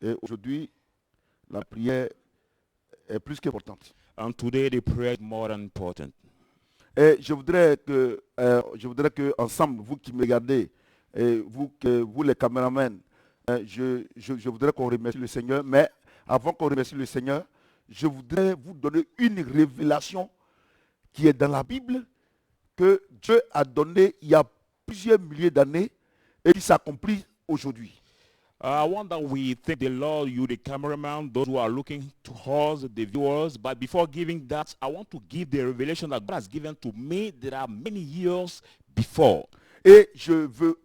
Et aujourd'hui, la prière est plus qu'importante. And today the prayer is more than important. Et je voudrais que ensemble, vous qui me regardez, et vous les caméramans, je voudrais qu'on remercie le Seigneur. Mais avant qu'on remercie le Seigneur, je voudrais vous donner une révélation qui est dans la Bible, que Dieu a donnée il y a plusieurs milliers d'années et qui s'accomplit aujourd'hui. I want that we thank the Lord, you the cameraman, those who are looking to us, the viewers. But before giving that, I want to give the revelation that God has given to me. There are many years before. Et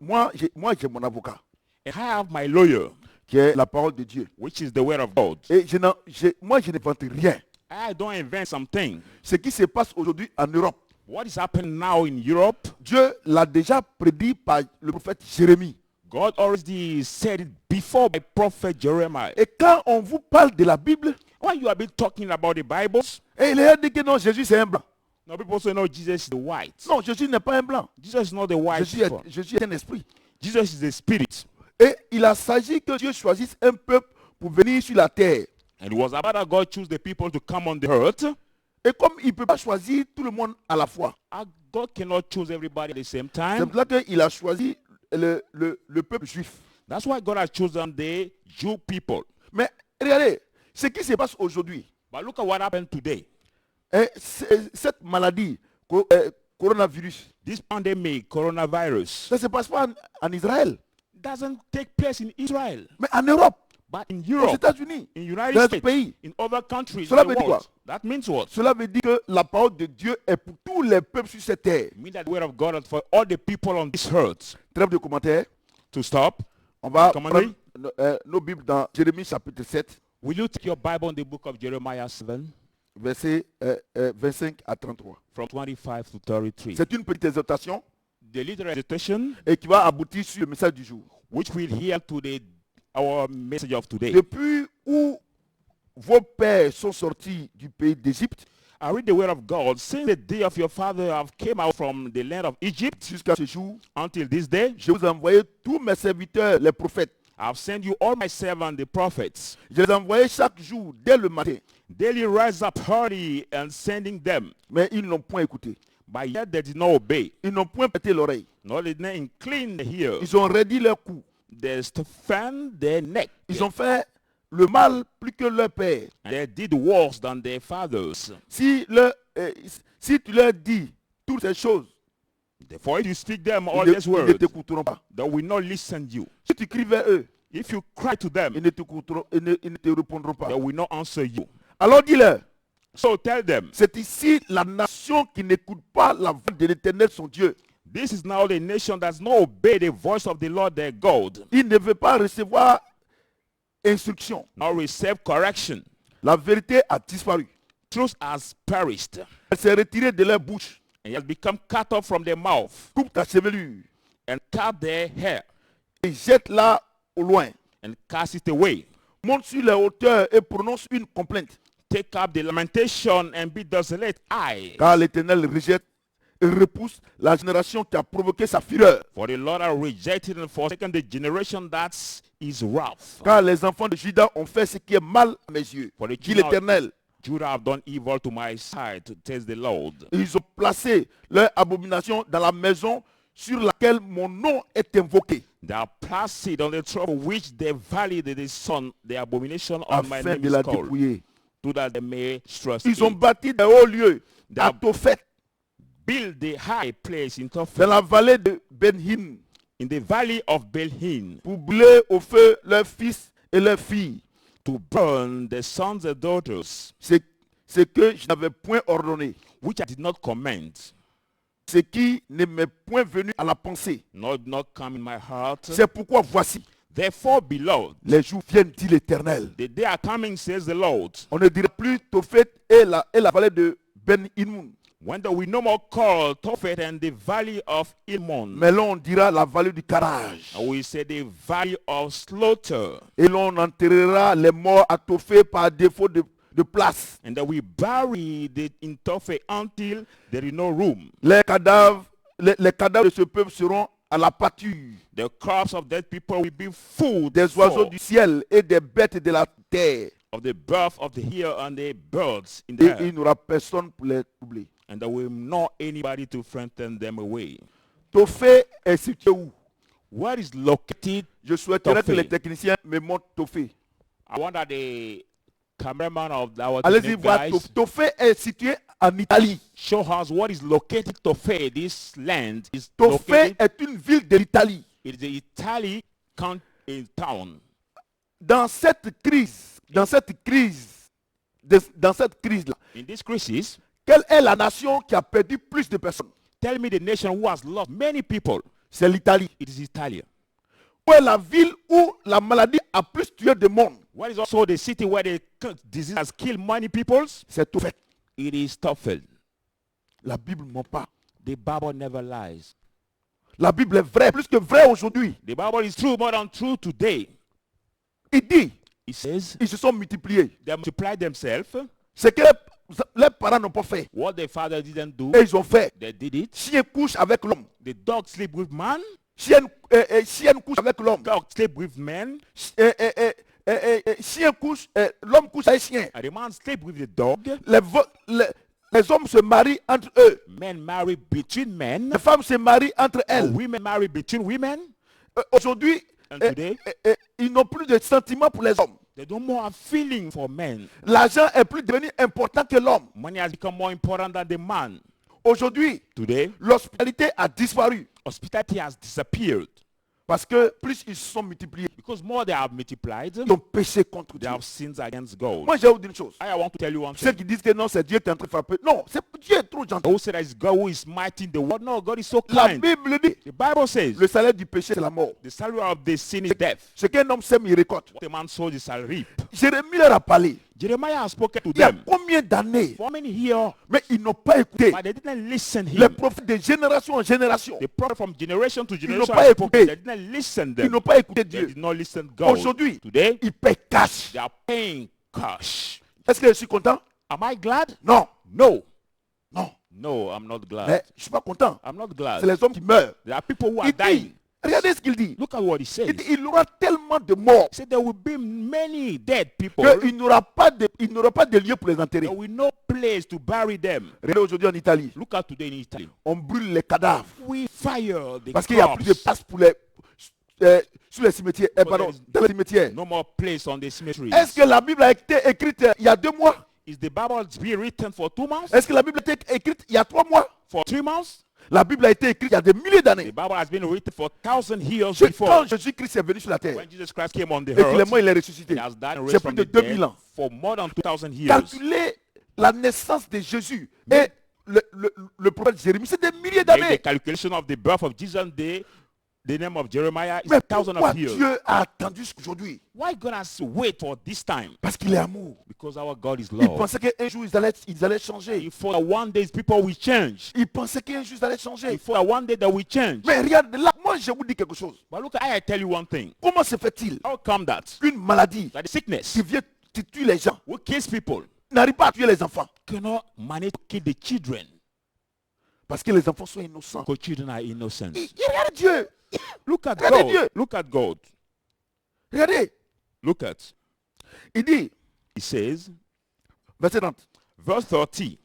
moi j'ai mon avocat, And I have my lawyer, qui est la parole de Dieu. which is the word of God. Et je n'invente rien. I don't invent something. Ce qui se passe aujourd'hui en Europe, What is happening now in Europe, Dieu l'a déjà prédit par le prophète Jérémie. God already said it before by prophet Jeremiah. Et quand on vous parle de la Bible, When you have been talking about the Bibles, et il a dit que non, Jésus c'est un blanc. now people say, no, Jesus is the white. Non, Jésus n'est pas un blanc. Jesus is not the white. Jésus est un esprit. Jesus is the spirit. Et il a s'agi que Dieu choisisse un peuple pour venir sur la terre. And it was about that God chose the people to come on the earth. Et comme il ne peut pas choisir tout le monde à la fois, God cannot choose everybody at the same c'est time. pour ça qu'il a choisi le peuple juif. That's why God has chosen the Jew people. Mais regardez, ce qui se passe aujourd'hui, But look at what happened today. cette maladie, coronavirus, This pandemic, coronavirus, ça ne se passe pas en Israël, doesn't take place in Israel, mais en Europe, but in aux Europe, États-Unis, in dans United notre States, pays. in other countries. Cela in the veut dire world. quoi? That means what? Cela veut dire que la parole de Dieu est pour tous les peuples sur cette terre. It means that the word of God is for all the people on this earth. Trêve de commentaires. To stop, On va Commandez. prendre nos Bibles dans Jérémie chapitre 7, will you take your Bible in the book of Jeremiah 7, versets 25 à 33. from 25 to 33? C'est une petite exhortation The little exhortation, et qui va aboutir sur le message du jour. which will hear to our message of today. Depuis où vos pères sont sortis du pays d'Égypte I read the word of God. Since the day of your father have came out from the land of Egypt jusqu'à ce jour, until this day, je vous ai envoyé tous mes serviteurs, les prophètes. I have sent you all my servants, the prophets. Je les envoyais chaque jour, dès le matin. Daily rise up early and sending them. Mais ils n'ont point écouté. But yet they did not obey, Ils n'ont point prêté l'oreille. nor did they incline the ear. Ils ont raidi leur cou. They stiffened their neck. Ils ont fait le mal plus que leur père. They did worse than their fathers. Si tu leur dis toutes ces choses, Therefore, if you speak them all ils these ne words, t'écouteront pas. they will not listen to you. Si tu cries vers eux, If you cry to them, ils ne te répondront pas. they will not answer you. Alors dis-leur, So tell them, c'est ici la nation qui n'écoute pas la voix de l'Éternel son Dieu. this is now the nation that does not obey the voice of the Lord their God, Il ne veut pas recevoir instruction. nor receive correction. La vérité a disparu. Truth has perished, Elle s'est retirée de leur bouche. and has become cut off from their mouth, Coupe ta chevelure and cut their hair, et jette-la au loin. and cast it away. Monte sur les hauteurs et prononce une complainte. Take up the lamentation and be desolate. Car l'Éternel rejette et repousse la génération qui a provoqué sa fureur. For the Lord has rejected and forsaken the generation that is wrath. Car les enfants de Juda ont fait ce qui est mal à mes yeux. For the Dit children of l'Éternel. Judah have done evil to my sight, says the Lord. Ils ont placé leur abomination dans la maison sur laquelle mon nom est invoqué. They are placed on the throne which they validate the son, the abomination on my Afin name de is la called, dépouiller. so that they may trust Ils ont me. bâti des hauts lieux à They Tophet, build the high place in dans Tophet, la vallée de Ben-Hin, in the valley of Belhin, pour brûler au feu leurs fils et leurs filles. to burn the sons and daughters, C'est que je n'avais point ordonné. which I did not command, Ce qui ne m'est point venu à la pensée. nor did not come in my heart. C'est pourquoi voici, Therefore, beloved, les jours viennent, dit l'Éternel. the day are coming, says the Lord, On ne dira plus Tophet et la vallée de Ben-Hinnom. when there will no more call Tophet and the valley of Ilmon, Mais là, on dira la vallée du carrage. and we say the valley of slaughter, Et l'on enterrera les morts à Tophet par défaut de place. and that we bury in Tophet until there is no room. Les cadavres de ce peuple seront à la pâture The crops of dead people will be food des oiseaux for du ciel et des bêtes de la terre. of the birth of the air and the birds in the Et air. il n'y aura personne pour les troubler. And there will not anybody to frighten them away. Tophée est situé où? Where is located? Je souhaiterais que Tophée. les techniciens me montrent Tophée. I wonder the cameraman of our Allez-y technique voir guys Tophée est situé en Italie. show us what is located. Tophée, this land is Tophée located. est une ville de l'Italie. It is the Italy in town. Dans cette crise, dans cette crise-là, In this crisis, quelle est la nation qui a perdu plus de personnes? tell me the nation who has lost many people. C'est l'Italie. It is Italy. Où est la ville où la maladie a plus tué de monde? What is also the city where the disease has killed many people? C'est Tophée. It is Tophel. La Bible ne ment pas. The Bible never lies. La Bible est vraie, plus que vraie aujourd'hui. The Bible is true more than true today. Il dit, It says ils se sont multipliés. they multiply themselves. Ce que les parents n'ont pas fait. What the father didn't do, Et ils ont fait. they did it. Chien couche avec l'homme. The dog sleep with man. Chienne couche avec l'homme. Dog sleep with man. Chien couche, l'homme couche avec chien. And the man sleep with the dog. Les hommes se marient entre eux. Men marry between men. Les femmes se marient entre elles. And women marry between women. Aujourd'hui, And today, ils n'ont plus de sentiments pour les hommes. they don't more have feeling for men. L'argent est plus devenu important que l'homme. Money has become more important than the man. Aujourd'hui, Today, l'hospitalité a disparu. hospitality has disappeared. Parce que plus ils se sont multipliés, Because more they have multiplied, ils ont péché contre they Dieu. have sinned against God. Moi, je vais vous dire une chose. I want to tell you one Ceux thing. qui disent que non, c'est Dieu qui est en train de frapper. Non, c'est Dieu est trop gentil. Those say that it's God who is smiting the world. No, God is so La kind. Bible dit, The Bible says le salaire du péché, c'est la mort. the salary of the sin is death. Ce qu'un homme sème, il récolte. What a man sows, he shall reap. Jérémie leur a parlé. Jeremiah has spoken to Il y a them combien d'années? for many here, Mais ils n'ont pas écouté. but they didn't listen Les him. prophètes de génération en génération. The prophet from generation to n'ont generation pas has spoken. écouté. They didn't listen Ils them. n'ont pas écouté They Dieu. did not listen God. Aujourd'hui, Today, ils paient cash. they are paying cash. Est-ce que je suis content? Am I glad? Non. No. Non. No, I'm not glad. Mais je ne suis pas content. I'm not C'est glad. les hommes qui meurent. There are people who are Il dying. dit, regardez ce qu'il dit. Look at what he says. Il dit, il y aura tellement de morts He said there will be many dead people. qu'il n'aura pas de lieu pour les enterrer. There will no place to bury them. Regardez aujourd'hui en Italie, Look at today in Italy. on brûle les cadavres We fire the parce qu'il n'y a plus de corpse. place pour sur les cimetières. Pardon, dans les cimetières. No more place on the cemeteries. Est-ce que la Bible a été écrite il y a 2 mois? Is the Bible be written for 2 months? Est-ce que la Bible a été écrite il y a 3 mois? For 3 months? La Bible a été écrite il y a des milliers The d'années. Bible has been written for 1,000 years Quand before. Jésus-Christ est venu sur la terre When Jesus Christ came on the et qu'il est earth, mort, il est ressuscité. he has died and C'est raised plus from de the 2000 dead ans. for more than 2,000 years. Calculez la naissance de Jésus et le prophète Jérémie. C'est des milliers Make the d'années. calculation of the birth of Jesus, the name of Jeremiah is Mais 1,000 pourquoi of years. Dieu a attendu aujourd'hui? Why God has to wait for this time? Parce qu'il est amour. Because our God is Il love. pensait qu'un jour ils allaient changer. He thought that one day people will change. Il pensait qu'un jour ils allaient He changer. thought that one day that will change. Mais regarde, là, moi je vous dis quelque chose. But look, I tell you one thing. Comment se fait-il How come that? qu'une maladie That the sickness qui vient qui tue les gens who kills people n'arrive pas à tuer les enfants? cannot manage to kill the children? Parce que les enfants sont innocents. Because children are innocent. Regarde Dieu. Look at Regardez God. Dieu. Look at God. Regardez. Look at. Il dit, He says, verset 30. verse 30.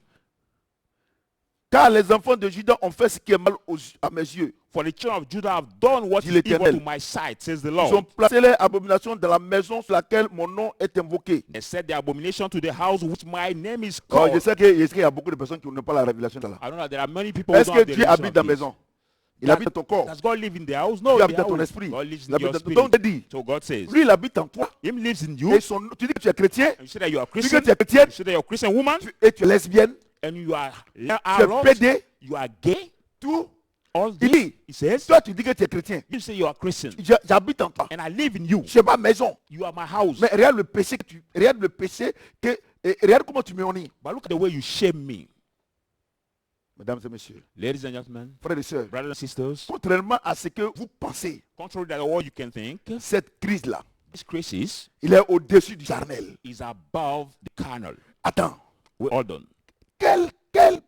Car les enfants de Juda ont fait ce qui est mal à mes yeux. For the children of Judah have done what Dit is evil l'Éternel. to my sight, says the Ils ont Lord. placé les abominations dans la maison sur laquelle mon nom est invoqué. They set the abomination to the house which my name is Oh, called. je sais qu'il y a beaucoup de personnes qui n'ont pas la révélation de là. I know that there are many people who Est-ce don't que have the Dieu revelation habite dans of la this. maison? Il habite dans ton corps. Does God live in the house? No, Dieu the habite dans ton house. esprit. God lives Il in habite your dans- spirit. Donc, il dit, So God says, lui, il habite en toi. Him lives in Et you. tu dis que tu es chrétien, And you say that you are tu dis Christian. que tu es chrétienne, You say that you're a Christian woman. et tu es lesbienne, And you are tu es out. pédé, You are gay. tout. All Il this. dit, He says, toi, tu dis que tu es chrétien. you say you are Christian. J'habite en toi. And I live in you. C'est ma maison. You are my house. Mais regarde le péché et regarde comment tu me honnis. But look at the way you shame me. Mesdames et messieurs, Ladies and gentlemen, frères et sœurs, brothers and sisters, contrairement à ce que vous pensez, contrary to all you can think, cette crise-là, this crisis il est au-dessus du charnel. is above the carnal. Attends, We're all done. quel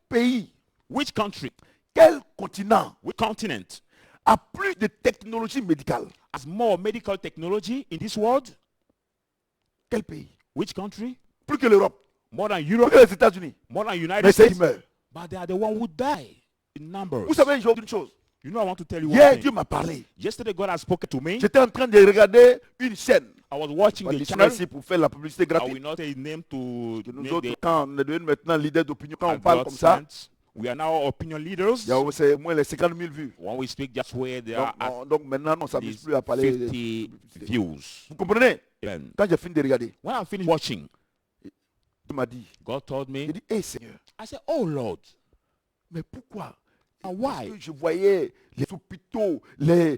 pays, Which country, quel continent which continent a plus de technologie médicale. has more medical technology in this world. Quel pays? Which country? Plus que l'Europe, More than plus Europe, que les États-Unis. more than Mais United c'est qui States. meurt. But they are the one who die in numbers. Vous savez, j'ai une chose. You know, I want to tell you Hier, one Dieu thing. m'a parlé. Yesterday, God has spoken to me. J'étais en train de regarder une chaîne. I was watching Pas the des channel. ici pour faire la publicité I will gratuite. not say his name to Que nous make autres, the quand on est devenu maintenant leader d'opinion, quand on parle comme ça, advertisement. We are now opinion leaders. il y a c'est moins les 50 000 vues. When we speak, just where there Donc, are donc maintenant, on ne at s'amuse least plus à parler. 50 views. Vous comprenez? Then, Quand j'ai fini de regarder, when I finished watching, il m'a dit, God told j'ai me, dit, hé Seigneur, I said, oh Lord, mais pourquoi? and Parce why? que je voyais les hôpitaux, les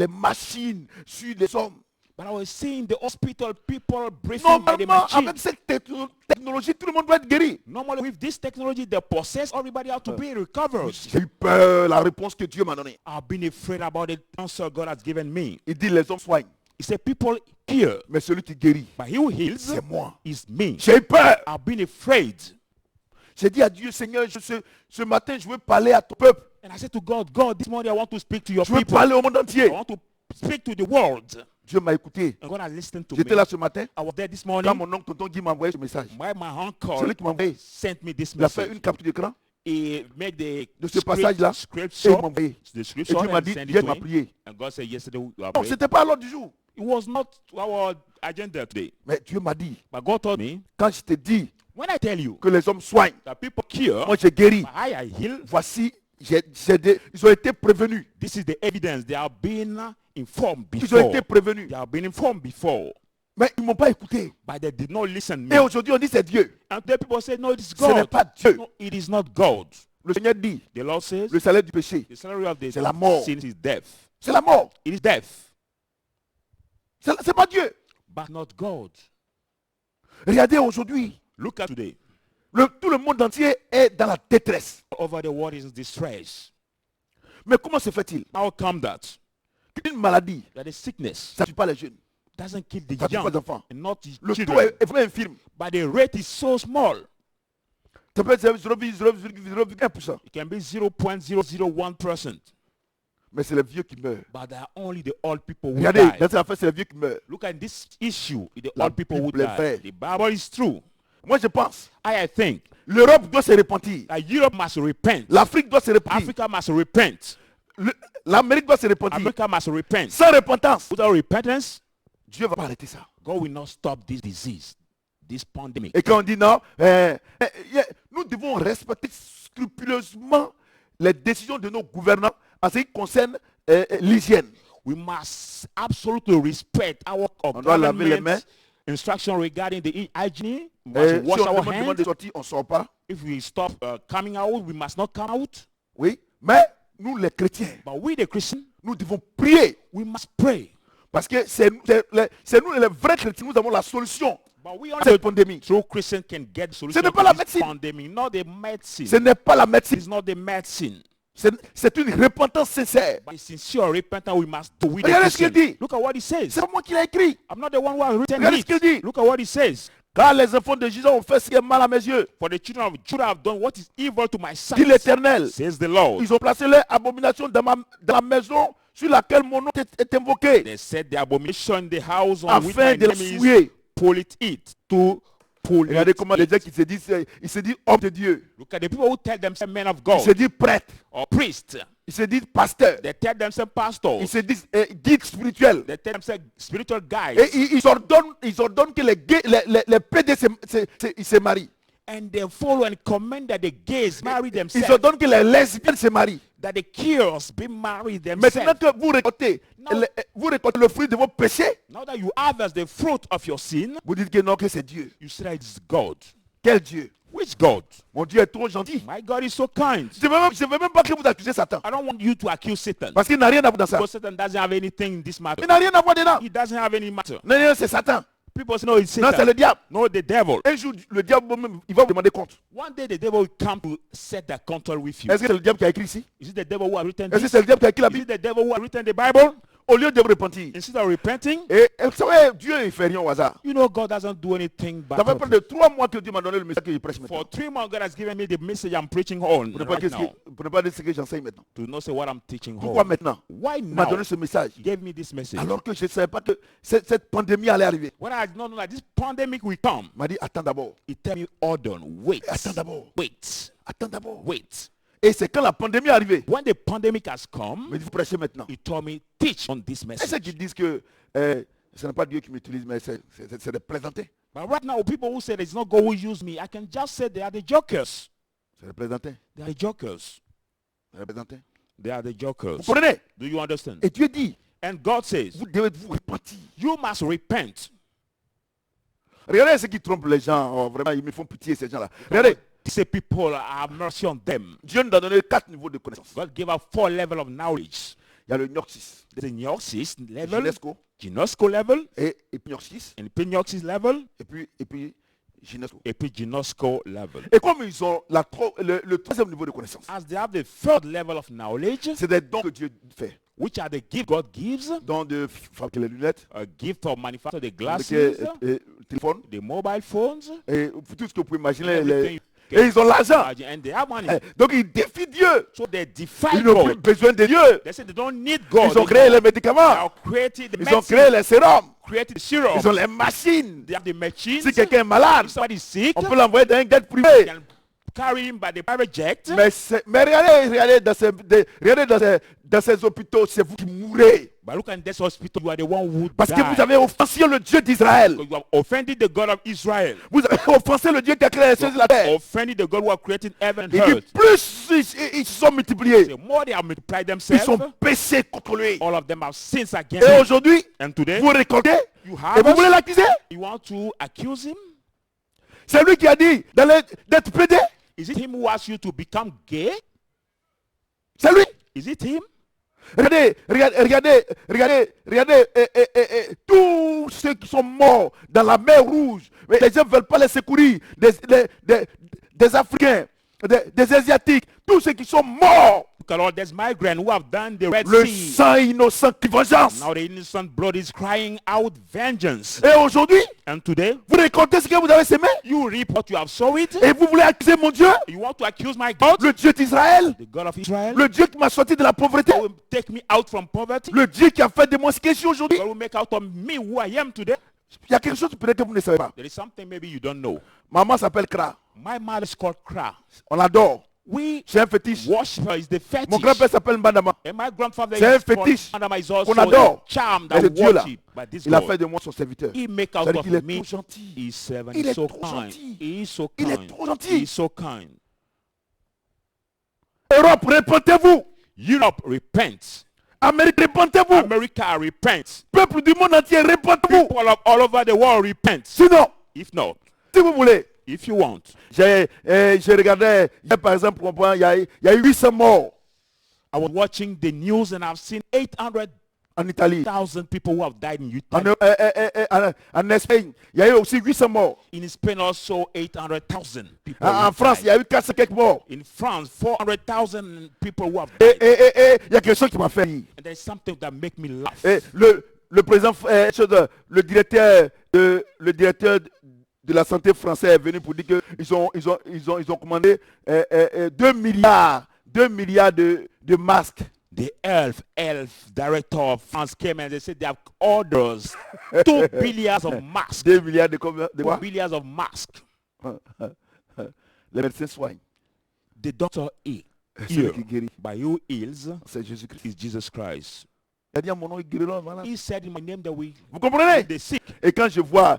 machines sur les hommes. But I was seeing the hospital people breathing by the Normalement, machine. avec cette technologie, tout le monde doit être guéri. Normally, with this technology, they possess everybody how to be recovered. J'ai eu peur, la réponse que Dieu m'a donnée. I've been afraid about the answer God has given me. Il dit, les hommes soignent, He said, people cure, mais celui qui guérit, but he who heals c'est moi. is me. J'ai eu peur. I've been afraid. J'ai dit à Dieu, Seigneur, ce matin, je veux parler à ton peuple. And I said to God, God, this morning I want to speak to your Je veux people. parler au monde I entier. want to speak to the world. Dieu m'a écouté. And God has listened to J'étais me. là ce matin. I was there this Quand morning. mon oncle tonton Guy m'a envoyé ce message. My uncle Celui qui m'a envoyé, sent me this il a fait message. une capture d'écran He made the de ce passage-là. script Et il m'a short, envoyé. the Et scripture, Dieu m'a and dit, sent Dieu it m'a to me. prié. And God said, yesterday we are Non, praying. c'était pas à l'ordre du jour. It was not our agenda today. Mais Dieu m'a dit, But God told me, quand je te dis when I tell you que les hommes soignent, that people cure, moi j'ai guéri. but I heal, Voici, ils ont été prévenus. this is the evidence. They have been informed Ils ont before. été prévenus. They have been informed before. Mais ils ne m'ont pas écouté. But they did not listen Et me. aujourd'hui, on dit c'est Dieu. And the people say, no, it is Ce n'est God. pas Dieu. No, it is not God. Le Seigneur dit, The Lord says, le salaire du péché, the salary of the c'est la mort. sin is death. c'est la mort. It is death, C'est pas Dieu. but not God. Regardez aujourd'hui, Look at today. tout le monde entier est dans la détresse. Over the world is in distress. Mais comment se fait-il How come that? qu'une maladie, That a sickness ça ne tue pas les jeunes, doesn't kill the ça ne tue pas young les enfants. and not the Le taux children. est vraiment infime. But the rate is so small. Ça peut être 0,01%. It can be 0.001%. Mais c'est les vieux qui meurent. But they are only the old people who Regardez, die. dans cette affaire, c'est les vieux qui meurent. Look at this issue. The La old people who Bible est vraie. die. The Bible is true. Moi, je pense, I think l'Europe doit se repentir. that Europe must repent. L'Afrique doit se repentir. Africa must repent. L'Amérique doit se repentir. America must repent. Sans repentance, Without repentance, Dieu ne va pas arrêter ça. God will not stop this disease, this pandemic. Et quand on dit non, nous devons respecter scrupuleusement les décisions de nos gouvernants en ce qui concerne l'hygiène. We must absolutely respect our doit laver les mains. government instruction regarding the hygiene. We Si must wash on our demande de hands. sortir, on ne sort pas. If we stop coming out, we must not come out. Oui, mais nous les chrétiens, But we, the Christians, nous devons prier. we must pray. Parce que c'est nous les vrais chrétiens, nous avons la solution But we à only cette pandémie. true Christians can get the solution n'est to pas la this médecine. pandemic, not the medicine. Ce n'est pas la médecine, It's not the medicine. c'est une repentance sincère. But sincere repentance we must do with the Regardez ce qu'il Christians. dit. Look at what he says. C'est pas moi qui l'ai écrit. I'm not the one who has written Regardez ce qu'il dit. it. Look at what he says. Car les enfants de Jésus ont fait ce qui est mal à mes yeux, For the children of Judah have done what is evil to my sight, dit l'Éternel. says the Lord. Ils ont placé leur abomination dans la maison sur laquelle mon nom est invoqué, They set the abomination in the house on which afin my de la name is souiller. to pull Regardez it. comment les gens qui se disent, ils se disent homme de Dieu, Look at the people who tell themselves men of ils se God disent prêtre, or priests. ils se disent pasteur, They tell themselves ils pastors. se disent guide spirituel. They tell themselves spiritual guides. Et ils ordonnent que les PD ils se marient. And they follow and command that the gays marry Ils themselves. ordonnent que les lesbiennes se marient. That the cures be married Maintenant themselves. que vous récoltez le fruit de vos péchés, Now that you harvest the fruit of your sin, vous dites que non, que c'est Dieu. you say that it's God. Quel Dieu? Which God? Mon Dieu est trop gentil. My God is so kind. Je ne veux même pas que vous accusez Satan. I don't want you to accuse Satan. Parce qu'il n'a rien à voir dans ça. Because Satan doesn't have anything in this matter. Il n'a rien à voir dedans. He doesn't have any matter. Non, non, c'est Satan. People say, no, it's Non, c'est Satan. le diable. No, the devil. Un jour, le diable même, il va vous demander compte. One day the devil will come to set that control with you. Est-ce que c'est le diable qui a écrit ici? Is it the devil who has written Est-ce que this? c'est le diable qui a écrit la Is Bible? it the devil who has written the Bible? au lieu de vous repentir. Instead of repenting, Et vous savez, Dieu ne fait rien au hasard. you know God doesn't do anything by Ça fait près de 3 mois que Dieu m'a donné le message que je prêche maintenant. For 3 months, God has given me the message I'm preaching on Pour ne pas right dire now. ce que j'enseigne maintenant. To not say what I'm teaching Pourquoi on. maintenant? Why Il m'a now? donné ce message. He gave me this message. Alors que je ne savais pas que cette pandémie allait arriver. When I did not know that this pandemic will come, Il m'a dit, attends d'abord. he tell me, hold on, wait, Attends d'abord. wait, Attends d'abord. wait. Et c'est quand la pandémie est arrivée. When the pandemic has Il come, m'a dit, vous prêchez maintenant. he told me, teach on this Et ceux message. qui disent que ce n'est pas Dieu qui m'utilise, mais c'est des plaisantins. But right now, people who say it's not God who used me, I can just say they are the jokers. C'est des plaisantins. They are the jokers. C'est des plaisantins. They are the Vous jokers. comprenez? Do you understand? Et Dieu dit, And God says, vous devez vous repentir. you must repent. Regardez ceux qui trompent les gens. Oh, vraiment, ils me font pitié, ces gens-là. Regardez, Say people, have mercy on them. Dieu nous a donné 4 niveaux de connaissance. God gave us 4 levels of knowledge. Il y a le Gnosis, There's a Gnosis level, Ginesco, Gnosco level, et Gnosis, and Gnosis level, et puis Ginesco. et puis Gnosco level. Et comme ils ont le troisième niveau de connaissance, As they have the third level of knowledge, c'est des dons que Dieu fait. which are the gift God gives, Dons de fabriquer les lunettes, a gift of manufacture the fabriquer glasses, le téléphone, the mobile phones, et tout ce que vous pouvez imaginer. everything Et ils ont l'argent. and they have money. Donc ils défient Dieu. So they defy Ils n'ont plus God. besoin de Dieu. They say they don't need God. Ils ont créé les They médicaments. have created the Ils ont medicine, créé les sérums. created the syrup. Ils ont les machines. They have the machines. Si quelqu'un est malade, If somebody is sick, on peut l'envoyer dans un jet they privé. can carry him by the private jet. Mais regardez dans ces hôpitaux, c'est vous qui mourrez. But look at this hospital, you are the one who Parce que vous died. avez offensé le Dieu d'Israël. Because you have offended the God of Israel. Vous avez offensé le Dieu qui a créé les choses de la terre. Offended the God who have created heaven and Il dit, earth. plus ils se sont multipliés, The more they have multiplied ils sont themselves, péchés contre lui. all of them have sins against Et him. aujourd'hui, And today, vous récoltez you et have vous voulez l'accuser. you want to accuse him? C'est lui qui a dit d'être pédé. Is it him who asked you to become gay? C'est lui. Is it him? Regardez, tous ceux qui sont morts dans la mer Rouge, mais les gens ne veulent pas les secourir, des Africains, des Asiatiques, tous ceux qui sont morts, Look at all these migrants who have done the Red le Sea. sang innocent qui vengeance. Now the innocent blood is crying out vengeance. Et aujourd'hui, And today, vous récoltez ce que vous avez semé you reap what you have sown it. et vous voulez accuser mon Dieu, You want to accuse my God, le Dieu d'Israël, the God of Israel, le Dieu qui m'a sorti de la pauvreté, who will take me out from poverty. le Dieu qui a fait de moi ce que je suis aujourd'hui. God will make out of me who I am today. Il y a quelque chose peut-être que vous ne savez pas. There is something maybe you don't know. Maman s'appelle Kra. My mother is called Kra. On l'adore. We C'est un fétiche. worship her is the fetish. Mon grand-père s'appelle Mbandama. And my grandfather C'est un is called fétiche Mandama is qu'on also adore. the charm Mais that ce we Dieu-là, worship by this il a God. fait de moi son serviteur. He make out C'est-à-dire of qu'il est me. trop gentil. He's servant. Il He's est so trop kind. gentil. He is so Il est kind. trop gentil. He's so kind. Europe, répentez-vous. Europe, repent. Amérique, répentez-vous. America, repent. Peuple du monde entier, répentez-vous. People of all over the world, repent. Sinon, If not, si vous voulez, if you want, j'ai regardé, par exemple, il y a eu 800 morts I was watching the news and I've seen 800,000 en Italie. people who have died in En, Italy. en Espagne, il y a eu aussi 800 morts. In Spain also 800,000 people. En who France, il y died. a eu 400 quelques morts. In France, 400,000 people who have Et died. il y a quelque chose qui m'a fait rire. And there's something that make me laugh. Et le président, le directeur de la santé français est venu pour dire qu'ils ont commandé 2 milliards de masques. The health director of France came and they said they have orders 2 billion of masks. 2 milliards de combien? De 2 quoi? billion of masks. Les médecins soignent. The doctor Celui heal. qui guérit, By who heals c'est Jésus-Christ. is Jesus Christ. Il a dit à mon nom, il guérit l'homme. Voilà. He said in my name that we Vous comprenez? the sick. Et quand je vois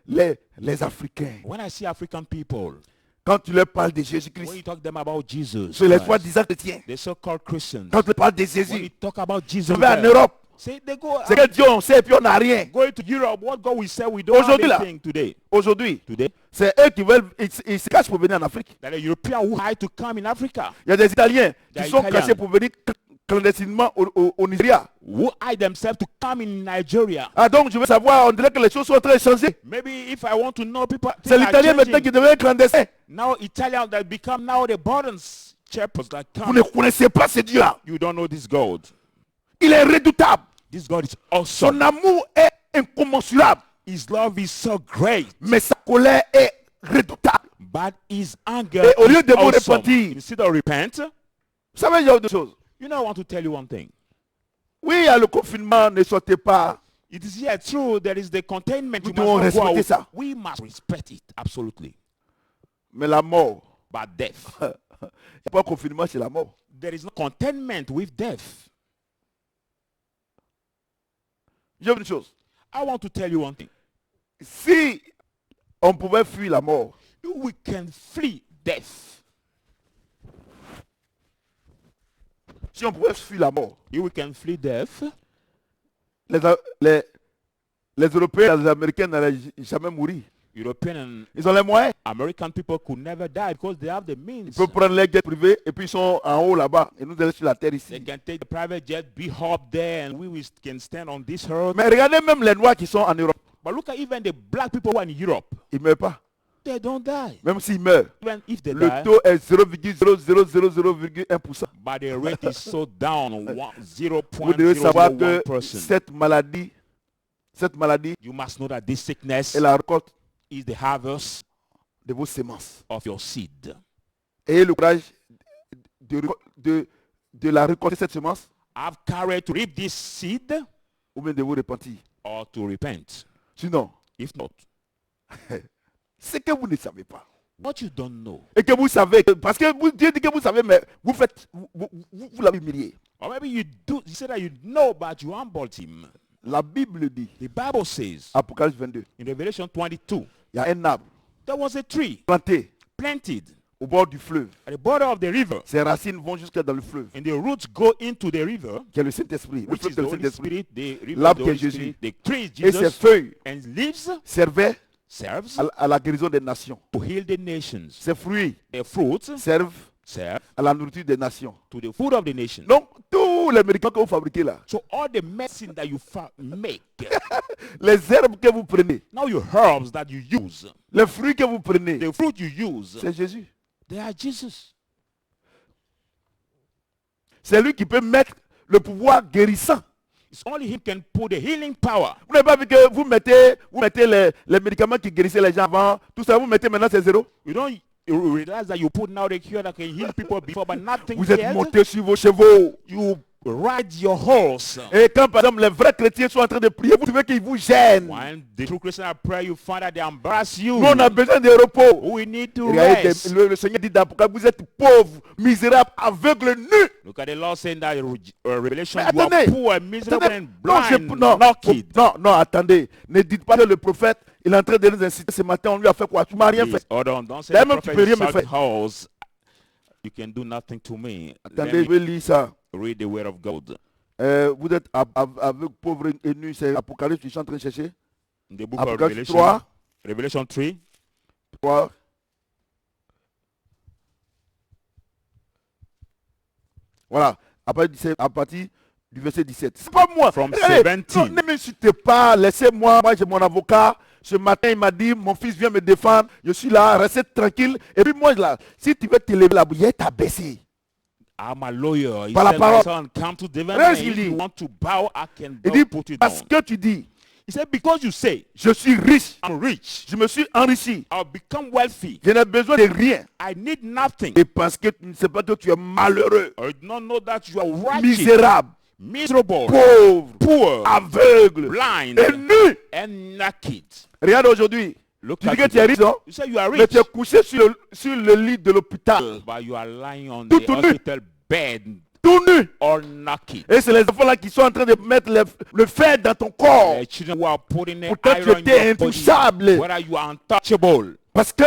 les Africains, When I see African people, quand tu leur parles de when Jésus-Christ, you talk to them about Jesus, sur les Christ, soi-disant chrétiens, the so-called Christians, quand tu leur parles de when you Jésus, talk about Jesus, tu vas en Christ, Europe, say they go c'est que Dieu on sait et puis on n'a rien. going to Europe. What God will say we don't have Aujourd'hui, là. anything today. Aujourd'hui, Today, c'est eux qui veulent, ils se cachent pour venir en Afrique. that the European who hide to come in Africa, Il y a des Italiens Des qui sont Italiens. cachés pour venir clandestinement au Nigeria. who hide themselves to come in Nigeria. Ah donc je veux savoir, on dirait que les choses sont en train de changer. Maybe if I want to know people, C'est things are l'Italien maintenant changing. qui devient clandestin. Now Italians that become now the burdens shepherds that Vous come. ne connaissez pas ce Dieu-là. You don't know this God. Il est redoutable. This God is awesome. Son amour est incommensurable, His love is so great. mais sa colère est redoutable. But his anger Et au lieu is de vous awesome. repentir, Instead of repent, vous savez, il y a deux choses. you know, I want to tell you one thing. Oui, il y a le confinement, ne sortez pas. It is here true. There is the containment. Nous You devons must not go respecter out. ça. We must respect it, absolutely. Mais la mort, But death, il n'y a pas de confinement, c'est la mort. there is no containment with death. Je veux une chose. I want to tell you one thing. Si on pouvait fuir la mort, We can flee death. si on pouvait fuir la mort, We can flee death. les Européens, les Américains n'allaient jamais mourir. European and Ils ont les moyens. American people could never die because they have the means. Ils peuvent prendre les jets privés et puis ils sont en haut là-bas. Et nous allons sur la terre They ici. can take the private jet, be up there, and can stand on this earth. Mais regardez même les Noirs qui sont en Europe. But look at even the black people who are in Europe. Ils ne meurent pas. They don't die. Même s'ils meurent, Even if they le die, taux est 0,00001%. but the rate is so down, Vous devez savoir que 0.001%. cette maladie You must know that this sickness est la récolte is the harvest de vos semences. of your seed. Ayez le courage de la récolter cette semence Have courage to reap this seed ou bien de vous repentir. or to repent. Sinon, If not, c'est que vous ne savez pas. what you don't know. Et que vous savez, parce que Dieu dit que vous savez, mais vous l'avez humilié. Or maybe you say that you know, but you humbled him. La Bible dit, The Bible says Apocalypse 22, in Revelation 22, il y a un arbre there was a tree planté planted au bord du fleuve. at the border of the river, Ses racines vont jusque dans le fleuve, and the roots go into the river, qui est le Saint-Esprit. Le which fleuve is de the le Holy Saint-Esprit. Spirit, the river L'arbre of the qui est Holy Spirit, Jésus. the tree is Et ses Jesus, feuilles and leaves servaient serves à la guérison des nations. to heal the nations. Ses fruits The fruits servent serve à la nourriture des nations. to the food of the nation. Donc, tous les médicaments que vous fabriquez là, So all the medicine that you make, les herbes que vous prenez, now your herbs that you use, les fruits que vous prenez, the fruit you use, c'est Jésus. they are Jesus. C'est lui qui peut mettre le pouvoir guérissant. It's only him can put the healing power. Vous n'avez pas vu que vous mettez les médicaments qui guérissaient les gens avant, tout ça, vous mettez maintenant c'est zéro. You realize that you put now the cure that can heal people before, but nothing Vous êtes yet. monté sur vos chevaux. You ride your horse. Et quand par exemple les vrais chrétiens sont en train de prier, vous trouvez qu'ils vous gênent. When the true Christians are praying, you find that they embarrass you. Nous on a besoin de repos. We need to Regardez, rest. le Seigneur dit dans l'Apocalypse, vous êtes pauvres, misérables, aveugles, nus. Look at the Lord saying that in Revelation, Mais you are attendez, poor, miserable, attendez. and Non, blind, naked. non, attendez. Ne dites pas que le prophète, il est en train de nous inciter ce matin, on lui a fait quoi? Tu m'as rien Please, fait. hold on, don't say D'ailleurs, the même tu prophet peux rien me shout faire. house. You can do nothing to me. Attendez, Let je vais lire ça. me read the word of God. Vous êtes aveugle, pauvre et nu, c'est Apocalypse, je suis en train de chercher. In the book of Apocalypse Revelation, 3, Revelation 3, 3. Voilà, à partir du verset 17. C'est pas moi. From Regardez, 17. non, ne m'insultez pas, laissez-moi. Moi, j'ai mon avocat. Ce matin, il m'a dit, mon fils vient me défendre. Je suis là, restez tranquille. Et puis moi, là, si tu veux te lever la bouillette, t'as baissé. I'm a lawyer. He Par la said, parole. my son, come to defend Qu'est-ce me. qu'il If dit? you want to bow, I can Il dit, put it parce down. que tu dis, He said, because you say, je suis riche, I'm rich, je me suis enrichi, I'll become wealthy. je n'ai besoin de rien. I need nothing. Et parce que tu ne sais pas que tu es malheureux, I do not know that you are wretched, misérable, miserable, pauvre, poor, aveugle blind, et nu. and naked. Regarde aujourd'hui, Look tu dis at que tu es you. riche, non? You say you are Mais rich, tu es couché sur le lit de l'hôpital, but you are lying on Tout the nu. hospital bed, tout nu. all naked. Et c'est les enfants là qui sont en train de mettre le fer dans ton corps. The children who are putting the Pourtant tu iron in étais your body, intouchable. whether you are untouchable. Parce que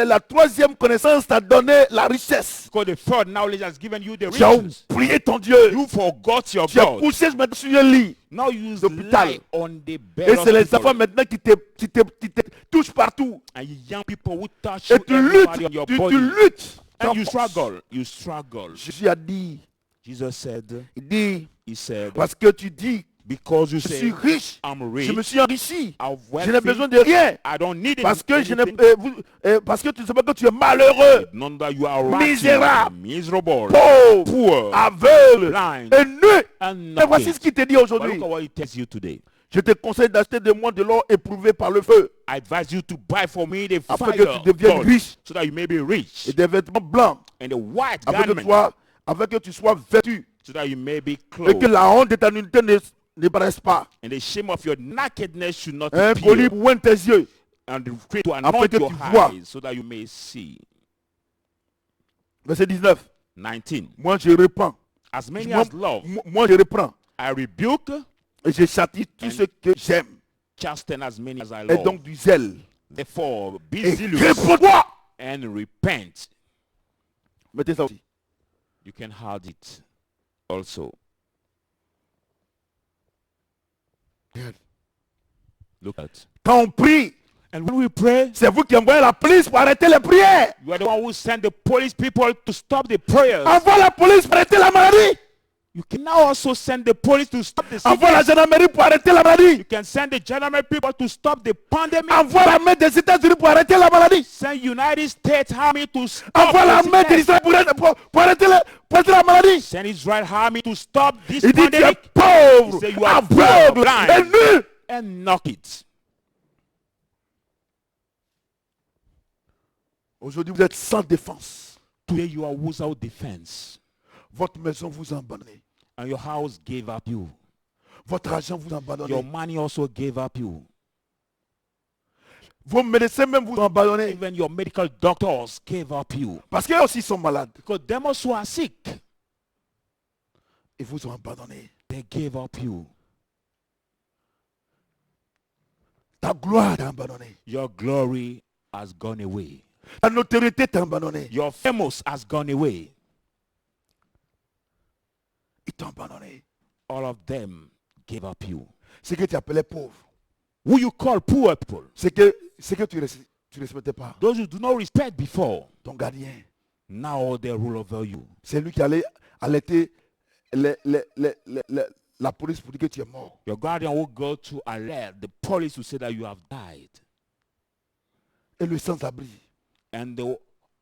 la troisième connaissance t'a donné la richesse. Because the third knowledge has given you the Tu as riches. oublié ton Dieu. You forgot your Tu es God. couché maintenant sur un lit. Now you D'hôpital. lie on the bed Et c'est les hospital. enfants maintenant qui te touchent partout. And you young people who touch Et you tu everybody on luttes. your Tu body. luttes. And you Sans force. struggle. You struggle. Jésus a dit, Jesus said, il dit, he said, parce que tu dis, Because you Je say, suis riche. I'm Je me rich, suis enrichi. I'm Je n'ai besoin wealthy, de rien. I don't need Parce que, anything. parce que tu ne sais pas que tu es malheureux, None that you are misérable, rotten, miserable, pauvre, poor, aveugle blind, et nu. and Et voici nothing. ce qu'il te dit But aujourd'hui. look at what he tells you today. Je te conseille d'acheter de moi de l'or éprouvé par le feu, I advise you to buy for me the afin fire que tu deviennes gold, riche, so that you may be rich, et des vêtements blancs, and the white afin que, garment, tu sois vêtu, so that you may be et que clothed, la honte de ta nudité ne paraisse pas. and the shame of your nakedness should not Un appear, collier pour oindre tes yeux, and the cream to afin anoint que your tu vois. eyes, so that you may see. Verset 19. 19. Moi je reprends. As many Moi, as love, moi, je reprends. I rebuke, Et je châtie tous ceux que j'aime. chasten as many as I Et love. donc du zèle. Therefore, be Et zealous réponds-toi. and repent. Mettez ça aussi. You can hide it also. Regarde. Look at. Quand on prie, And when we pray, c'est vous qui envoyez la police pour arrêter les prières. you are the one who send the police people to stop the prayers. Envoie la police pour arrêter la maladie. You can now also send the police to stop the Envoie la sickness. gendarmerie pour arrêter la maladie. You can send the gendarmerie people to stop the pandemic. Envoie l'armée des États-Unis pour arrêter la maladie. Send United States Army to stop Envoie the l'armée sickness. d'Israël pour arrêter la maladie. Send Israel Army to stop this Il dit tu es pandemic. pauvre, He said you are aveugle poor, blind. et nu. And knock it. Aujourd'hui, vous êtes sans défense. Today you are without defense. Votre maison vous a abandonné. And your house gave up you. Votre argent vous a abandonné. Your money also gave up you. Vos médecins même vous ont abandonné. Even your medical doctors gave up you. Parce qu'eux aussi sont malades. Because them also are sick. Ils vous ont abandonné. They gave up you. Ta gloire t'a abandonné. Your glory has gone away. Ta notoriété t'a abandonné. Your famous has gone away. Ils t'ont abandonné. All of them gave up you. Ce que tu appelais pauvre. Who you call poor people, C'est que tu respectais pas. those you do not respect before, Ton gardien. now they rule over you. C'est lui qui allait alerter la police pour dire que tu es mort. Your guardian will go to alert the police to say that you have died. Et le sans-abri. And the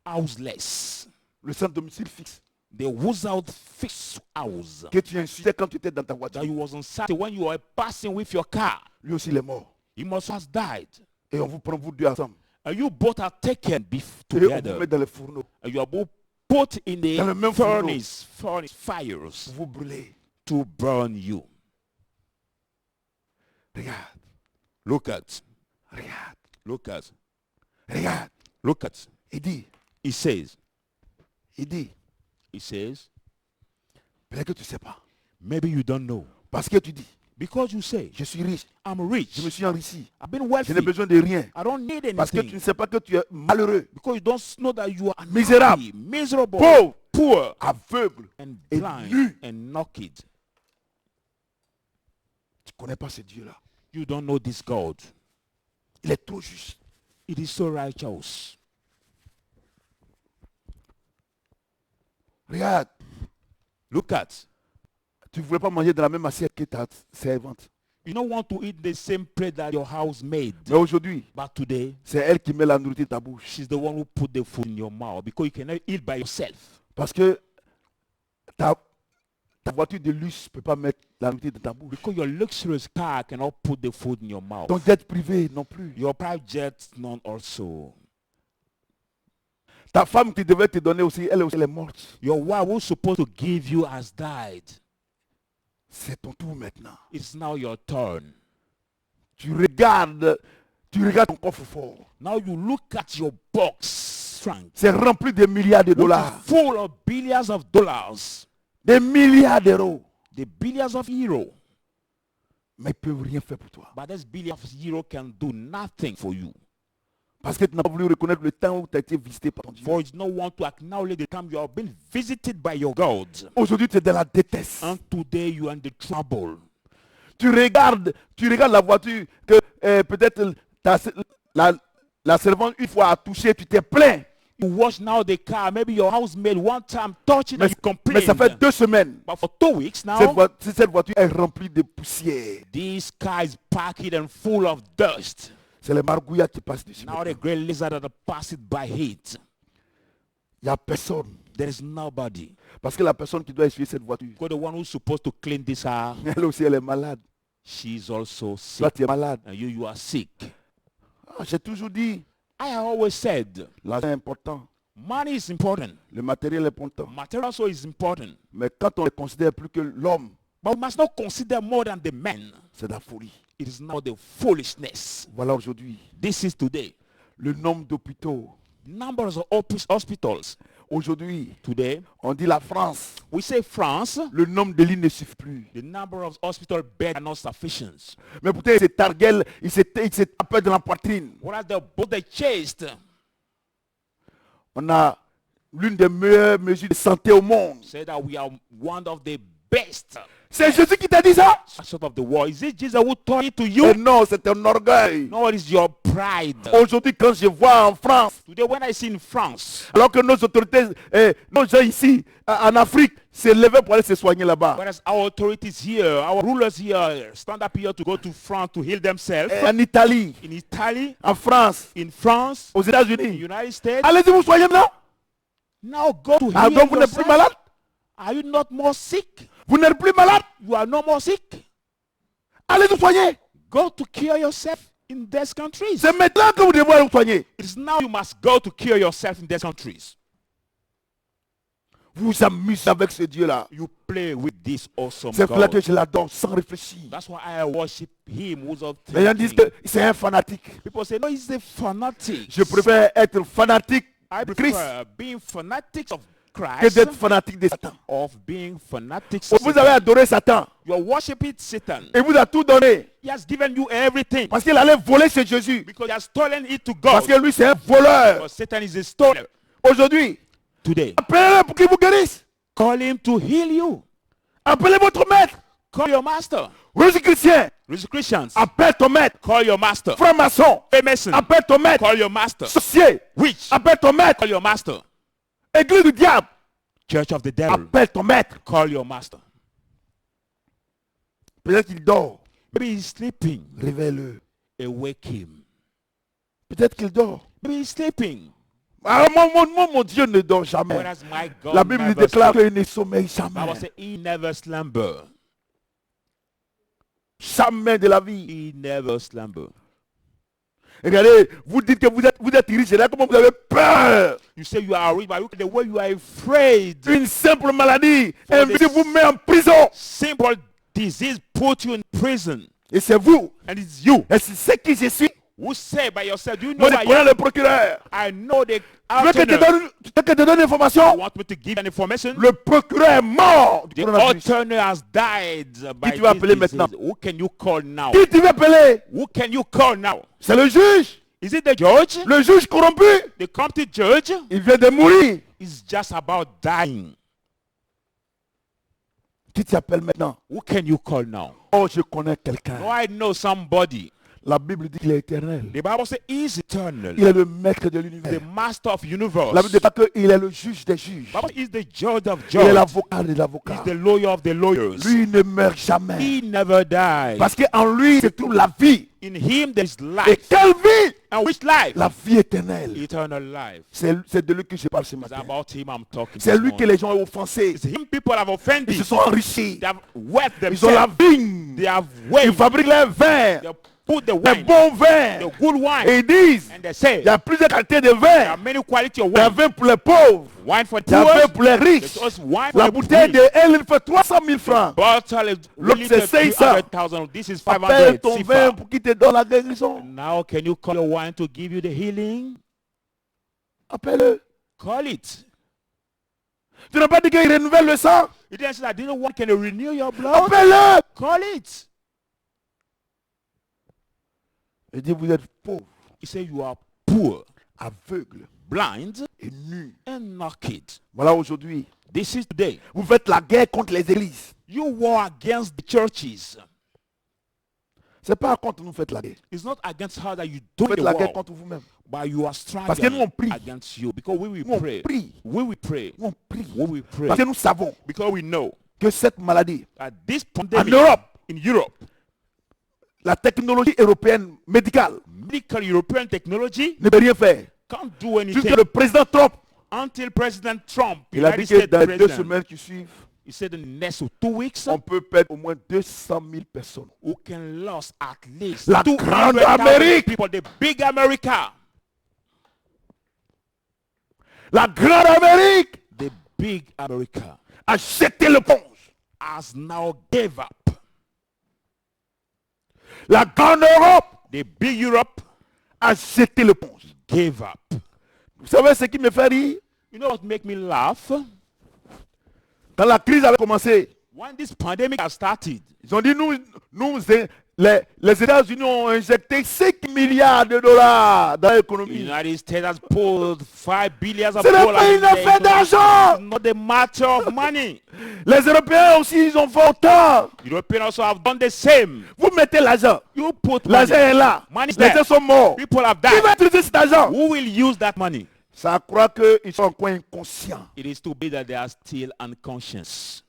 houseless, Le sans-domicile fixe. the without fixed house Que tu insultais quand tu étais dans ta voiture. that you was uncertain when you were passing with your car, Lui aussi il est mort. he must have died. Et on vous prend vous deux ensemble. And you both are taken Et on vous together. met dans le fourneau. And you are both put in Dans le the même furnace fires Pour vous brûler. to burn you. Regarde. Look at, Regarde. look at, Regarde. look at. Il dit. He says, Peut-être que tu ne sais pas. maybe you don't know. Parce que tu dis, Because you say, je suis riche. I'm rich. Je me suis enrichi. I've been Je wealthy. n'ai besoin de rien. I don't need Parce que tu ne anything. sais pas que tu es malheureux, Because you don't know that you are Misérable. unhappy, miserable, pauvre, poor, aveugle. and et blind, nu. and naked. Tu ne connais pas ce Dieu-là. You don't know this God. Il est trop juste. It is so righteous. Regarde. Look at. Tu ne voulais pas manger dans la même assiette que ta servante. You don't want to eat the same plate that your house made. Mais aujourd'hui, But today, c'est elle qui met la nourriture dans ta bouche. she's the one who put the food in your mouth because you cannot eat by yourself. Parce que ta voiture de luxe ne peut pas mettre la nourriture dans ta bouche. Because your luxurious car cannot put the food in your mouth. Ton jet privé non plus. Your private jet, none also. Ta femme qui devait te donner aussi, elle aussi, elle est morte. Your wife who's supposed to give you has died. C'est ton tour maintenant. It's now your turn. Tu regardes ton coffre-fort. Now you look at your box strength. C'est rempli de milliards de Which is dollars. full of billions of dollars. Des milliards d'euros. The billions of euros. Mais ils ne peuvent rien faire pour toi. But this billion of euro can do nothing for you. Parce que tu n'as pas voulu reconnaître le temps où tu as été visité par ton Dieu. For it's no one to acknowledge the time you have been visited by your God. Aujourd'hui, tu es dans la détresse. And today you are in the trouble. Tu regardes la voiture que peut-être la servante une fois a touché, tu t'es plaint. You wash now the car. Maybe your housemaid one time touch it and you complain. Mais ça fait 2 semaines. But for 2 weeks now, Cette voiture est remplie de poussière. this car is packed and full of dust. C'est les margouillas qui passent dessus. Now the great lizard that pass it by heat. Il n'y a personne. There is nobody. Parce que la personne qui doit essuyer cette voiture, Because the one who's supposed to clean this car, elle aussi, elle est malade. she's also Toi, sick. tu es malade. And you are sick. J'ai toujours dit, I have always said, l'argent est important. money is important. Le matériel est important. Material also is important. Mais quand on ne considère plus que l'homme, But we must not consider more than the man. c'est de la folie. It is now the foolishness. Voilà aujourd'hui This is today. le nombre d'hôpitaux. Numbers of hospitals. Aujourd'hui, Today, on dit la France. we say France, Le nombre de lits ne suffit plus. the number of hospital beds are not sufficient. Mais pourtant, il se targuait, il se tapait dans la poitrine. Whereas both the chest, On a l'une des meilleures mesures de santé au monde. say that we are one of the best C'est Jésus qui t'a dit ça? sort of the world. Is it Jesus who taught it to Et you? non, c'est un orgueil. No, it is your pride. Aujourd'hui, quand je vois en France, Today, when I see in France, alors que nos autorités, nos gens ici, en Afrique, se levaient pour aller se soigner là-bas. whereas our authorities here, our rulers here, stand up here to go to France to heal themselves. En Italie, In Italy, en France, in France, aux in États-Unis. United States, Allez-y vous soyez maintenant. now go to Ah, heal donc vous n'êtes plus yourself. malade? Are you not more sick? Vous n'êtes plus malade? You are no more sick. Allez vous soigner. Go to cure yourself in these countries. C'est maintenant que vous devez aller vous soigner. It is now you must go to cure yourself in these countries. Vous vous amusez avec ce Dieu-là. You play with this awesome C'est pour là que God. je l'adore sans réfléchir. That's why I worship him without Les gens disent thinking. que c'est un fanatique. People say, no, he's a fanatic. Je préfère être fanatique I de Christ prefer being fanatics of que Christ d'être fanatique de Satan. of being fanatics of Vous avez Satan. adoré Satan. You are worshiping Satan. Et vous a tout donné. He has given you everything Parce qu'il allait voler chez Jésus. because he has stolen it to Parce God. que lui, c'est un voleur. Because Satan is a stoner. Aujourd'hui, Today, appelez-le pour qu'il vous guérisse. call him to heal you. Appelez votre maître. Call your master. Jésus chrétien, Rich Christians, appelle ton maître. call your master. Franc-maçon, Freemason, appelle ton maître. call your master. Sorcier, Witch, appelle ton maître. call your master. Église du diable, Church of the devil, appelle ton maître. call your master. Peut-être qu'il dort. Maybe he's sleeping. Réveille-le. Awake him. Peut-être qu'il dort. Maybe he's sleeping. Alors, mon Dieu ne dort jamais. Whereas my God La Bible never déclare sleeps. qu'il ne sommeille Bible jamais. says he never slumber. Jamais de la vie. He never slumber. Regardez, vous dites que vous êtes riche. Et là, comment vous avez peur? You say you are rich, but look at the way you are afraid. Une simple maladie For vous met en prison. Simple disease put you in prison. Et c'est vous. And it's you Et c'est qui je suis. who say by yourself, do you know Moi, who je I connais am? le procureur. I know the Tu veux que alternator. tu te donne l'information? You want me to give an information? Le procureur est mort. The alternator has died by tu vas appeler this disease. maintenant? Who can you call now? Qui tu veux appeler? Who can you call now? C'est le juge. Is it the judge? Le juge corrompu. The county judge Il vient de mourir. is just about dying. Qui t'appelle maintenant? Who can you call now? Oh, je connais No, quelqu'un. I know somebody. La Bible dit qu'il est éternel. The Bible says he is eternal. Il est le maître de The l'univers. master of La universe. Bible dit pas qu'il est le juge des juges. The Bible is the judge of Il est judges. l'avocat des He's avocats. the lawyer of the lawyers. Lui, il ne meurt jamais. He never dies. Parce qu'en lui se trouve la vie. In him there is Et life. quelle vie? And which life? La vie éternelle. Eternal life. C'est de lui que je parle ce It's matin. about him I'm talking C'est this lui que morning. les gens ont offensé. It's him people have Ils offended. se sont enrichis. They have wet Ils ont la themselves. vigne. They have Ils waved. fabriquent les vins. They put the Les wine, bons vins. the good wine. Et ils disent, And they say il y a plusieurs qualités de there vin. are many quality of Il y a wine. vin pour les pauvres. Wine for Il y a vin poor. pour les riches. There's also wine La for the bouteille de rich. elle, il fait 300 000 francs. Bottle is L'autre, c'est 500. 300,000. This is Appelle 500. ton CFA. vin pour qu'il te donne la guérison. Now can you call your wine to give you the healing? Appelle-le. Call it. Tu n'as pas dit qu'il renouvelle le sang? It didn't say that didn't one can renew your blood. Appelle-le. Call it. Il dit, vous êtes pauvre, He said you are poor, aveugle blind, et nu. and naked. Voilà aujourd'hui. This is today. Vous faites la guerre contre les églises. You war against the churches. C'est pas contre nous faites la guerre. It's not against how that you Vous do faites the la guerre war, contre vous-même. But you are Parce que nous, on struggling prie. against you because we will Nous, on pray. prie. We will pray. Nous, on prie. We will pray. Parce que nous savons Because we know que cette maladie, that this en pandemic Europe, in Europe, la technologie européenne médicale medical European technology ne peut rien faire. can't do Jusque anything le président Trump, until President Trump, il a United dit que States dans les 2 President, semaines qui suivent, he said in the next 2 weeks, on peut perdre au moins 200 000 personnes. we can lose at least La 200,000 grande Amérique. people, the big America, La grande Amérique the big America a jeté l'éponge. has now gave up. La grande Europe The big Europe a jeté l'éponge. gave up. Vous savez ce qui me fait rire? You know what make me laugh? Quand la crise avait commencé, When this pandemic has started, ils ont dit les États-Unis ont injecté 5 milliards de dollars dans the l'économie. United States has pulled 5 billion C'est le dollars. pays in n'a the fait economy. d'argent. It's not a matter of money. Les Européens aussi, ils ont fait autant. Europeans also have done the same. Vous mettez l'argent. You put L'argent money. est là. Money is Les there. gens sont morts. People have Qui va died. utiliser cet argent? Who will use that money? Ça croit qu'ils sont encore inconscients. It is to be that they are still unconscious.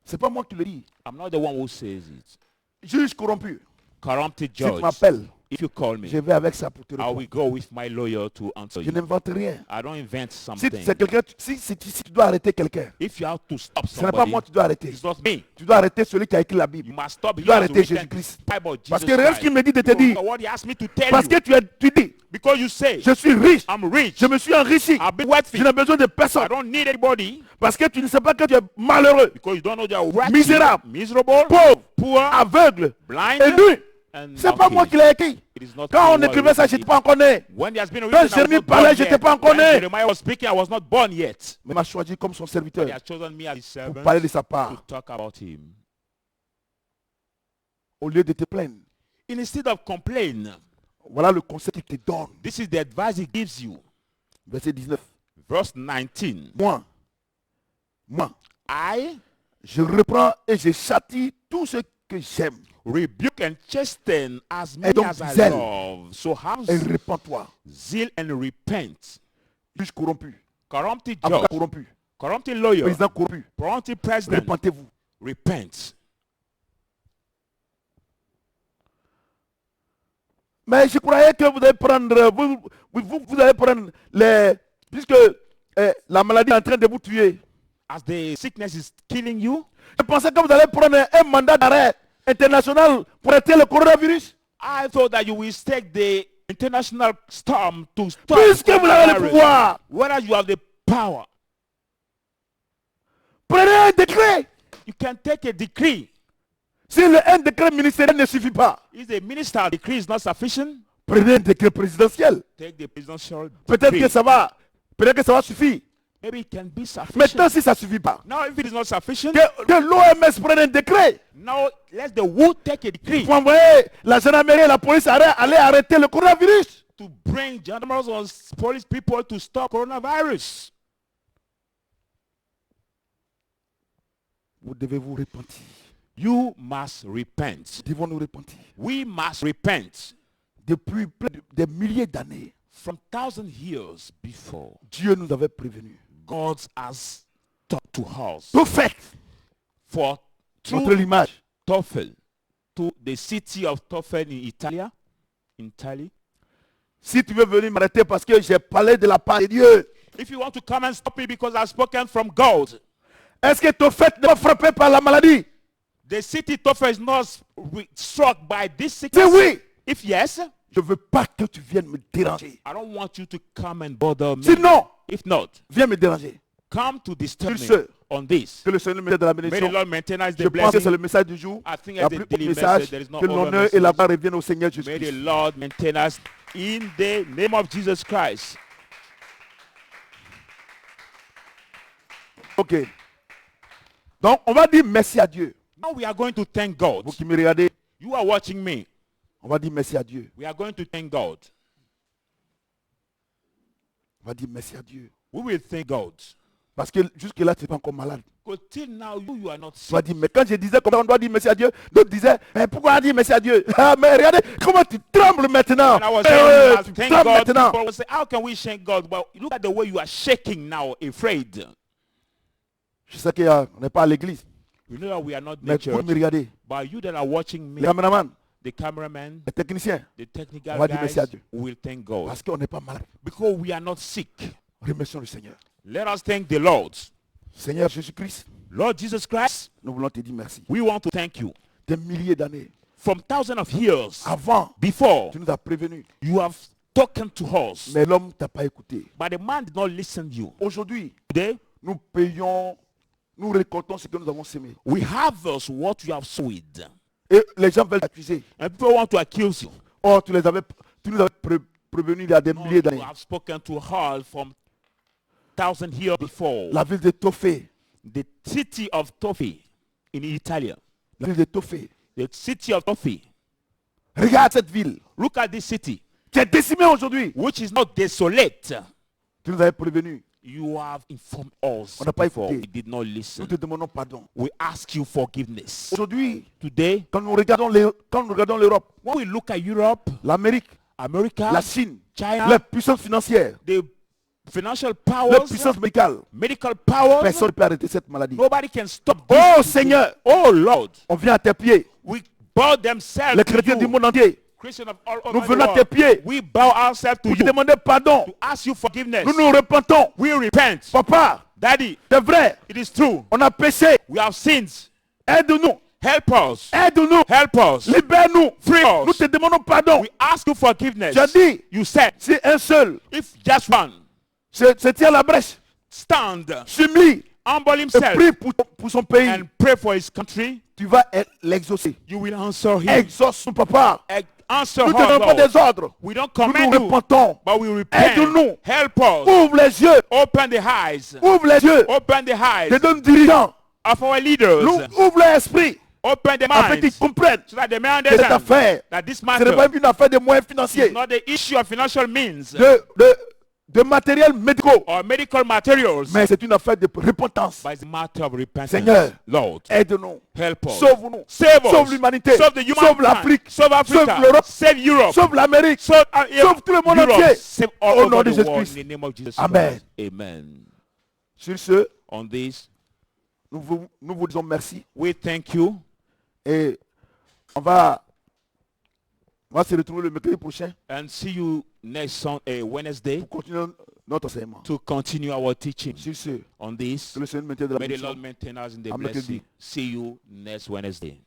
C'est pas moi qui le dis. I'm not the one who says it. Juge corrompu. Corrupted Si tu judge. m'appelles, If you call me, je vais avec ça pour te I répondre. will go with my lawyer to answer Je you. n'invente rien. I don't invent Si something. c'est quelqu'un, si tu dois arrêter quelqu'un, If you have to stop ce n'est pas somebody, moi que tu dois arrêter. it's not me. Tu dois arrêter celui qui a écrit la You Bible. must stop. Tu He dois has arrêter written Jésus-Christ. the Bible, Parce Jesus que regarde ce Christ. qu'il me dit de te Because dire. what he asked me to tell Parce que you. tu dis, Because you say, je suis riche. I'm rich. Je me suis enrichi. I've been wealthy. Je n'ai besoin de I personne. don't need anybody. Parce que tu ne sais pas que tu es malheureux, Because you don't know they are wealthy, Misérable. miserable, pauvre, poor, aveugle blind, et nu. and C'est pas moi qui l'ai écrit. It is not Quand me on who écrivait ça, wrote je n'étais it. pas encore né. When he has been Quand written, I was Jérémie not parlait, born je n'étais yet. pas encore When né. Jeremiah was speaking, I was not born yet. Mais il m'a choisi comme son But he serviteur has chosen me as his pour servant parler de sa to part. talk about him. Au lieu de te plaindre. Instead of complain, Voilà le conseil qu'il te donne. this is the advice he gives you. Verset 19. Verse 19. Moi, je reprends et je châtie tout ce que j'aime. Rebuke and chasten as Et many donc, as I zèle. love. So have Et répands-toi. zeal and repent. Juge corrompu. Corrupted Avocat judge, corrompu. corrupted lawyer, Président corrompu. corrupted president, Repentez-vous. repent. Mais je croyais que vous allez prendre, vous allez prendre les... Puisque la maladie est en train de vous tuer. As the sickness is killing you, Je pensais que vous allez prendre un mandat d'arrêt international pour arrêter le coronavirus. I thought that you will take the international storm to stop Puisque vous avez le coronavirus. pouvoir, Whether you have the power, prenez un décret. you can take a decree. Si un décret ministériel ne suffit pas, If the minister decree is not sufficient, prenez un décret présidentiel. take the presidential Peut-être decree. que ça va suffire. Maybe it can be sufficient. Maintenant, si ça ne suffit pas, Now, if it is not sufficient, que l'OMS prenne un décret now let the WHO take a decree pour envoyer la gendarmerie et la police aller arrêter le coronavirus. to bring gendarmes or police people to stop coronavirus. Vous devez vous repentir. You must repent. Devons nous repentir. We must repent. Depuis des milliers d'années, From 1,000 years before, Dieu nous avait prévenus. God has talked to us. Tout fait For contre through l'image. Toffel, to the city of Toffel in Italy. Si tu veux venir m'arrêter parce que j'ai parlé de la part de Dieu, If you want to come and stop me because I've spoken from God, est-ce que ton fait n'est pas frappé par la maladie? the city Toffel is not struck by this C'est sickness. oui. If yes, Je ne veux pas que tu viennes me déranger. I don't want you to come and bother me. Sinon, If not, viens me déranger. come to disturb Sur me ce, on this. que le Seigneur me donne de la May the bénédiction. Lord maintain us Je the pense que c'est blessing. le message du jour. I think Il n'y a as the plus autre daily message. message, there is no Que other l'honneur et message. la gloire reviennent au Seigneur May the Jésus-Christ. Lord maintain us in the name of Jesus Christ. Ok. Donc, on va dire merci à Dieu. Now we are going to thank God. Vous qui me regardez, You are watching me. on va dire merci à Dieu. We are going to thank God. On va dire merci à Dieu. We will thank God. Parce que jusque-là, tu n'es pas encore malade. Because till now, you are not Tu vas sick. dire, mais quand je disais comment on doit dire merci à Dieu, d'autres disaient, mais pourquoi on dit merci à Dieu? Ah, mais regardez comment tu trembles maintenant. And I was Eh, saying, ouais, "Well, tu thank trembles God." maintenant. People will say, how can we thank God? Well, look at the way you are shaking now, afraid. Je sais qu'on n'est pas à l'église, You know that we are not in mais the vous church. me regardez. But you that are watching me, Les caméramans, the cameraman, les techniciens, the On technical va dire merci guys, à Dieu. will thank God. parce qu'on n'est pas malade. Because we are not sick. Remercions le Seigneur. Let us thank the Lord. Seigneur Jésus-Christ, Lord Jesus Christ, nous voulons te dire merci. we want to thank you. Des milliers d'années From thousands of years avant, before, tu nous as prévenus, you have spoken to us, mais l'homme ne t'a pas écouté. but the man did not listen to you. Aujourd'hui, Today, nous payons, nous récoltons ce que nous avons semé. we harvest what you have sowed. Et les gens veulent t'accuser. And people want to accuse you. Or, tu nous avais prévenus il y a des No, milliers you d'années. have spoken to her from thousand years before. La ville de Tophé, The city of Tofi in Italy. la ville de Tophé. The city of Tofi. Regarde cette ville Look at this city, qui est décimée aujourd'hui. which is not desolate. Tu nous avais prévenus. You have informed us On n'a pas before. écouté. We did not Nous listen. te demandons pardon. We ask you forgiveness. Aujourd'hui, Today, quand nous regardons l'Europe, when we look at Europe, l'Amérique, America, la Chine, China, les puissances financières, the financial les powers, puissances médicales, medical powers, personne ne peut arrêter cette maladie. nobody can stop this. Oh Seigneur, Oh Lord, on vient à tes pieds. we bow themselves Les to chrétiens du you. monde entier, Christians of all nous over the venons à tes world. pieds We bow ourselves to pour te you, demander pardon. to ask you forgiveness. Nous nous repentons. We repent. Papa, Daddy, c'est vrai, it is true. on a péché. We have sinned. Aide-nous, Help us. aide-nous, Help us. libère-nous. Free Nous us. te demandons pardon. We ask you forgiveness. Tu as dit, You said, si un seul if just one se tient à la brèche, stand, s'humilie humble et himself, prie pour son pays, and pray for his country, tu vas l'exaucer. you will answer him. Exauce, papa. Answer Nous ne te her, donnons pas Lord. des ordres. We don't Nous nous command you, repentons. but we repent. Aide-nous. Help us. Ouvre les yeux. Open the eyes. Ouvre les yeux Open the eyes de nos dirigeants. of our leaders. Nous ouvre l'esprit Open the afin qu'ils minds comprennent so that they may que cette understand affaire, that this ce n'est pas matter une affaire de moyens is financiers, not the issue of financial means de matériel médicaux, or medical materials, mais c'est une affaire de repentance. but it's a matter of repentance. Seigneur, Lord, aide-nous. help us. Sauve-nous. Save us. Sauve l'humanité. Save the human Sauve kind. l'Afrique. Save Africa. Sauve l'Europe. Save Europe. Sauve l'Amérique. Sauve, Sauve tout le monde Europe. entier. Save all Au over nom de the world Jésus-Christ. in the name of Jesus Amen. Christ. Amen. Sur ce, On this, nous vous disons merci. we thank you. Et on va se retrouver le mercredi prochain And see you next Wednesday pour continuer notre enseignement. to continue our teaching Sur ce, on this. que le Seigneur maintienne de la May the bénédiction. Lord maintain us in the À mercredi. blessing. See you next Wednesday.